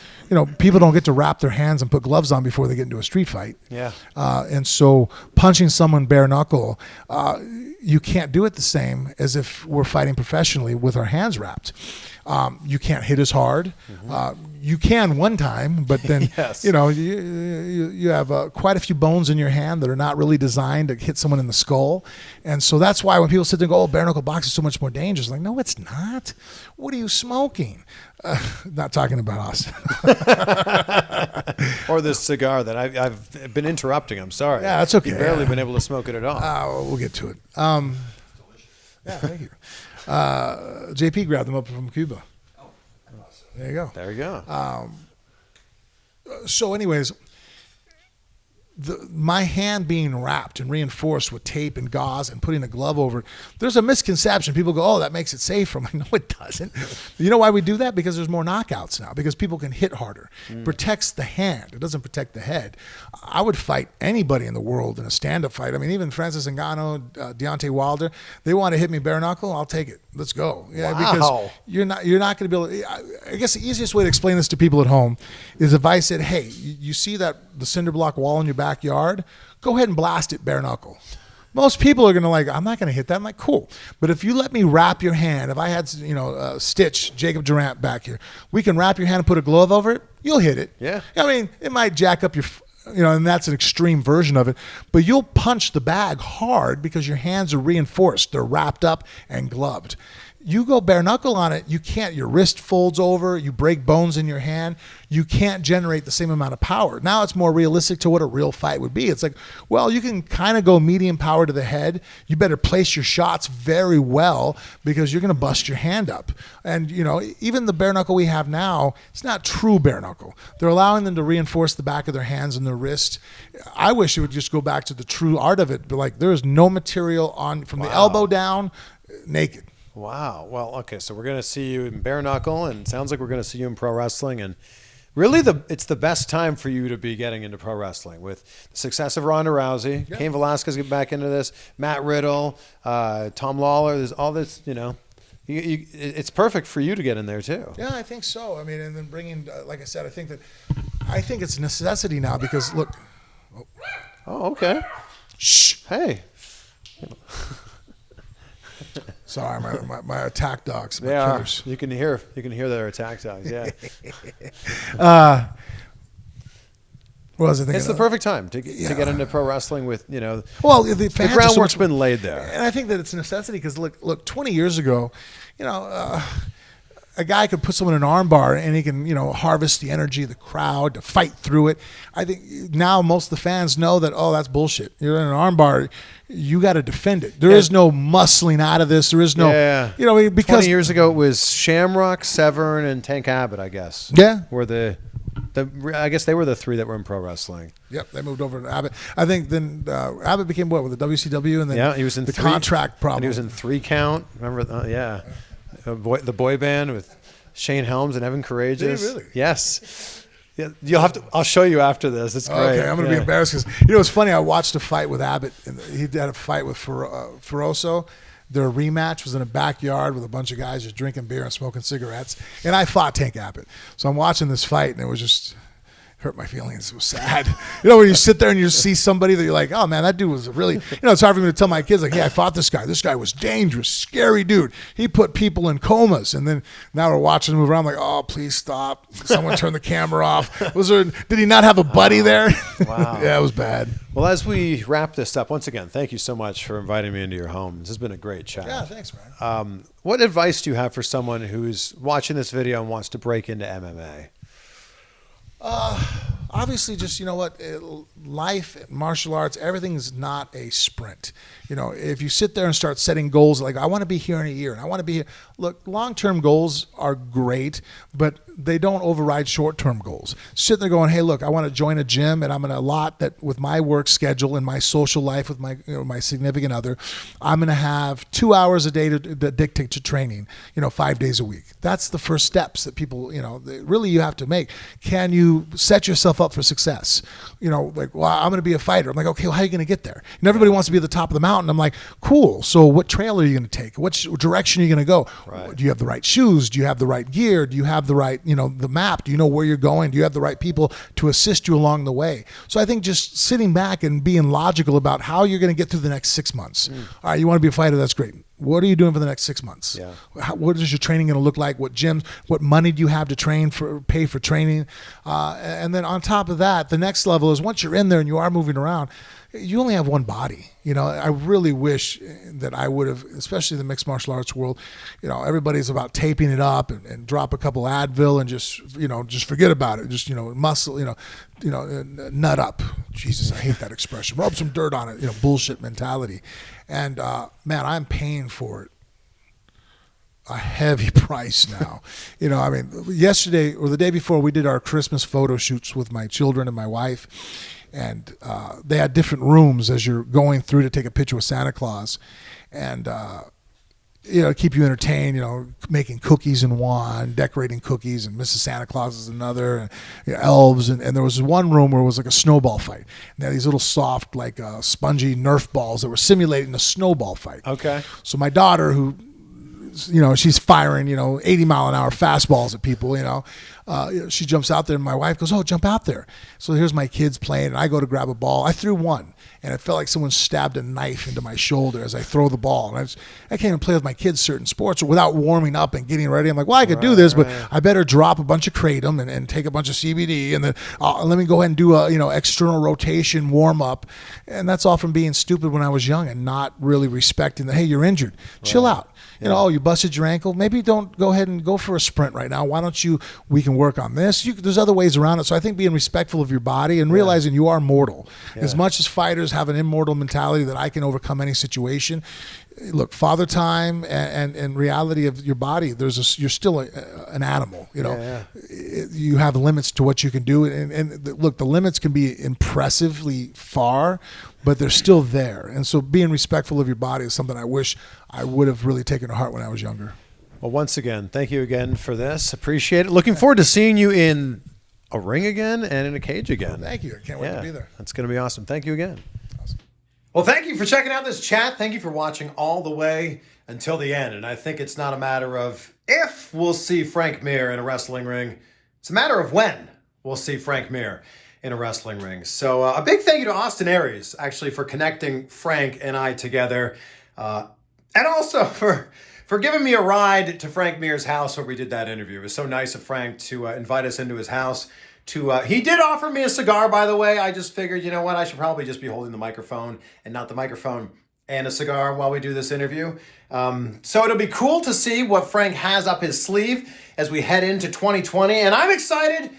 People don't get to wrap their hands and put gloves on before they get into a street fight.
Yeah.
And so punching someone bare knuckle, you can't do it the same as if we're fighting professionally with our hands wrapped. You can't hit as hard. You can one time, but then
Yes.
you know you have quite a few bones in your hand that are not really designed to hit someone in the skull, and so that's why when people sit there and go, "Oh, bare knuckle boxing is so much more dangerous," I'm like, no, it's not. What are you smoking? Not talking about Austin.
Or this cigar that I've been interrupting. I'm sorry.
Yeah, that's okay.
You've barely been able to smoke it at all.
We'll get to it. Yeah, thank you. JP grabbed them up from Cuba. There you go.
There you go.
So anyways, my hand being wrapped and reinforced with tape and gauze and putting a glove over it, there's a misconception. People go, oh, that makes it safer. I'm like, no, it doesn't. You know why we do that? Because there's more knockouts now, because people can hit harder. It protects the hand. It doesn't protect the head. I would fight anybody in the world in a stand-up fight. I mean, even Francis Ngannou, Deontay Wilder, they want to hit me bare knuckle, I'll take it. Let's go. Yeah,
Wow.
because you're not going to be able to, I guess the easiest way to explain this to people at home is if I said, hey, you see the cinder block wall in your backyard? Go ahead and blast it bare knuckle. Most people are going to like, I'm not going to hit that. I'm like, cool. But if you let me wrap your hand, if I had, Stitch, Jacob Durant back here, we can wrap your hand and put a glove over it, you'll hit it.
Yeah.
I mean, it might jack up your, and that's an extreme version of it, but you'll punch the bag hard because your hands are reinforced. They're wrapped up and gloved. You go bare knuckle on it, you can't. Your wrist folds over, you break bones in your hand. You can't generate the same amount of power. Now it's more realistic to what a real fight would be. It's like, well, you can kind of go medium power to the head. You better place your shots very well because you're going to bust your hand up. And, even the bare knuckle we have now, it's not true bare knuckle. They're allowing them to reinforce the back of their hands and their wrist. I wish it would just go back to the true art of it. But like, there is no material on from the elbow down, naked.
Wow. Well, okay, so we're going to see you in bare knuckle, and it sounds like we're going to see you in pro wrestling. And really, it's the best time for you to be getting into pro wrestling with the success of Ronda Rousey, Cain Velasquez get back into this, Matt Riddle, Tom Lawler. There's all this, it's perfect for you to get in there too.
Yeah, I think so. I mean, and then bringing, like I said, I think it's a necessity now because look.
Oh, okay.
Shh.
Hey.
Sorry, my attack dogs.
They are. You can hear their attack dogs. Yeah.
What was I thinking?
It's the perfect time to get into pro wrestling with,
Well, the fans are so
groundwork's
much-
been laid there.
And I think that it's a necessity because look, 20 years ago, a guy could put someone in an armbar and he can, harvest the energy of the crowd to fight through it. I think now most of the fans know that, oh, that's bullshit. You're in an armbar, you got to defend it. There is no muscling out of this. There is no, because
20 years ago it was Shamrock, Severn, and Tank Abbott, I guess.
Yeah.
Were I guess they were the three that were in pro wrestling.
Yep, they moved over to Abbott. I think then Abbott became what with the WCW, and then
He was in
the
3
contract problem.
And he was in 3 Count. Remember? The boy band with Shane Helms and Evan Courageous.
Did he really?
Yes. Yeah, you'll have to. I'll show you after this. It's great.
Okay, I'm going to be embarrassed because it's funny. I watched a fight with Abbott, and he had a fight with Ferroso. Their rematch was in a backyard with a bunch of guys just drinking beer and smoking cigarettes, and I fought Tank Abbott. So I'm watching this fight, and it was just hurt my feelings. It was sad. When you sit there and you see somebody that you're like, oh man, that dude was really, it's hard for me to tell my kids like, hey, I fought this guy. This guy was dangerous, scary dude. He put people in comas. And then now we're watching him move around like, oh, please stop. Someone turn the camera off. Did he not have a buddy there?
Wow.
Yeah, it was bad.
Well, as we wrap this up, once again, thank you so much for inviting me into your home. This has been a great chat.
Yeah, thanks, man.
What advice do you have for someone who's watching this video and wants to break into MMA?
Obviously, just life, martial arts, everything's not a sprint. If you sit there and start setting goals like I want to be here in a year and I want to be here. Look, long-term goals are great, but they don't override short-term goals. Sit there going, hey, look, I want to join a gym and I'm going to allot that with my work schedule and my social life with my significant other, I'm going to have 2 hours a day to dictate to training, 5 days a week. That's the first steps that people, really you have to make. Can you set yourself up for success? I'm going to be a fighter. I'm like, okay, well, how are you going to get there? And everybody wants to be at the top of the mountain. I'm like, cool. So what trail are you going to take? Which direction are you going to go?
Right.
Do you have the right shoes? Do you have the right gear? Do you have the right, the map? Do you know where you're going? Do you have the right people to assist you along the way? So I think just sitting back and being logical about how you're going to get through the next 6 months. All right, you want to be a fighter? That's great. What are you doing for the next 6 months?
Yeah.
What is your training going to look like? What gyms? What money do you have to pay for training? And then on top of that, the next level is once you're in there and you are moving around, you only have one body. I really wish that I would have, especially the mixed martial arts world, everybody's about taping it up and drop a couple Advil and just forget about it. Just, muscle, nut up. Jesus, I hate that expression. Rub some dirt on it, bullshit mentality. And man, I'm paying for it a heavy price now. Yesterday or the day before we did our Christmas photo shoots with my children and my wife. And they had different rooms as you're going through to take a picture with Santa Claus. And, keep you entertained, making cookies in one, decorating cookies, and Mrs. Santa Claus is another, and elves. And there was one room where it was like a snowball fight. And they had these little soft, like spongy Nerf balls that were simulating a snowball fight.
Okay.
So my daughter, who, she's firing, 80-mile-an-hour fastballs at people, she jumps out there and my wife goes, oh, jump out there. So here's my kids playing and I go to grab a ball. I threw one and it felt like someone stabbed a knife into my shoulder as I throw the ball. And I can't even play with my kids certain sports without warming up and getting ready. I'm like, well, I could do this, but I better drop a bunch of kratom and take a bunch of CBD and then let me go ahead and do a, external rotation warm up. And that's all from being stupid when I was young and not really respecting that, hey, you're injured. Chill out. You busted your ankle. Maybe don't go ahead and go for a sprint right now. Why don't we can work on this. There's other ways around it. So I think being respectful of your body and realizing you are mortal. Yeah. As much as fighters have an immortal mentality that I can overcome any situation, look, father time and reality of your body, you're still an animal. You have limits to what you can do. And look, the limits can be impressively far, but they're still there. And so being respectful of your body is something I wish I would have really taken to heart when I was younger.
Well, once again, thank you again for this. Appreciate it. Looking forward to seeing you in a ring again and in a cage again.
Thank you. I can't wait to be there.
That's going to be awesome. Thank you again. Awesome. Well, thank you for checking out this chat. Thank you for watching all the way until the end. And I think it's not a matter of if we'll see Frank Mir in a wrestling ring. It's a matter of when we'll see Frank Mir in a wrestling ring. So a big thank you to Austin Aries, actually, for connecting Frank and I together. And also for giving me a ride to Frank Mir's house where we did that interview. It was so nice of Frank to invite us into his house
He did offer me a cigar, by the way. I just figured, you know what, I should probably just be holding the microphone and not the microphone and a cigar while we do this interview. So it'll be cool to see what Frank has up his sleeve as we head into 2020. And I'm excited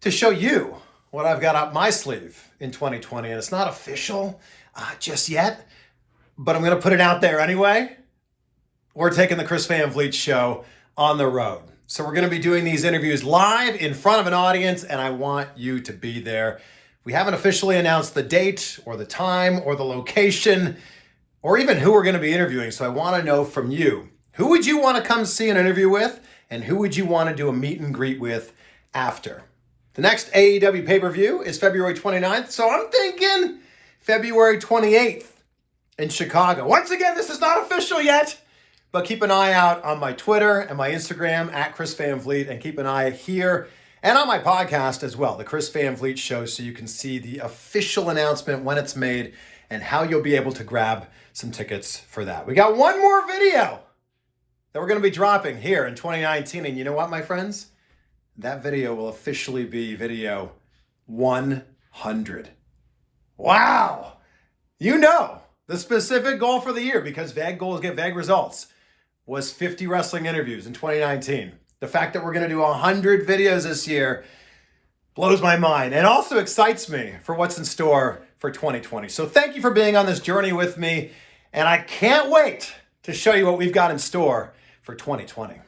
to show you what I've got up my sleeve in 2020. And it's not official just yet, but I'm going to put it out there anyway. We're taking the Chris Van Vliet show on the road. So we're going to be doing these interviews live in front of an audience, and I want you to be there. We haven't officially announced the date or the time or the location or even who we're going to be interviewing. So I want to know from you, who would you want to come see an interview with, and who would you want to do a meet and greet with after? The next AEW pay-per-view is February 29th, so I'm thinking February 28th in Chicago. Once again, this is not official yet, but keep an eye out on my Twitter and my Instagram at Chris Van Vliet, and keep an eye here and on my podcast as well, the Chris Van Vliet Show, so you can see the official announcement when it's made and how you'll be able to grab some tickets for that. We got one more video that we're going to be dropping here in 2019, and you know what, my friends? That video will officially be video 100. Wow! You know the specific goal for the year, because vague goals get vague results, was 50 wrestling interviews in 2019. The fact that we're going to do 100 videos this year blows my mind and also excites me for what's in store for 2020. So thank you for being on this journey with me, and I can't wait to show you what we've got in store for 2020.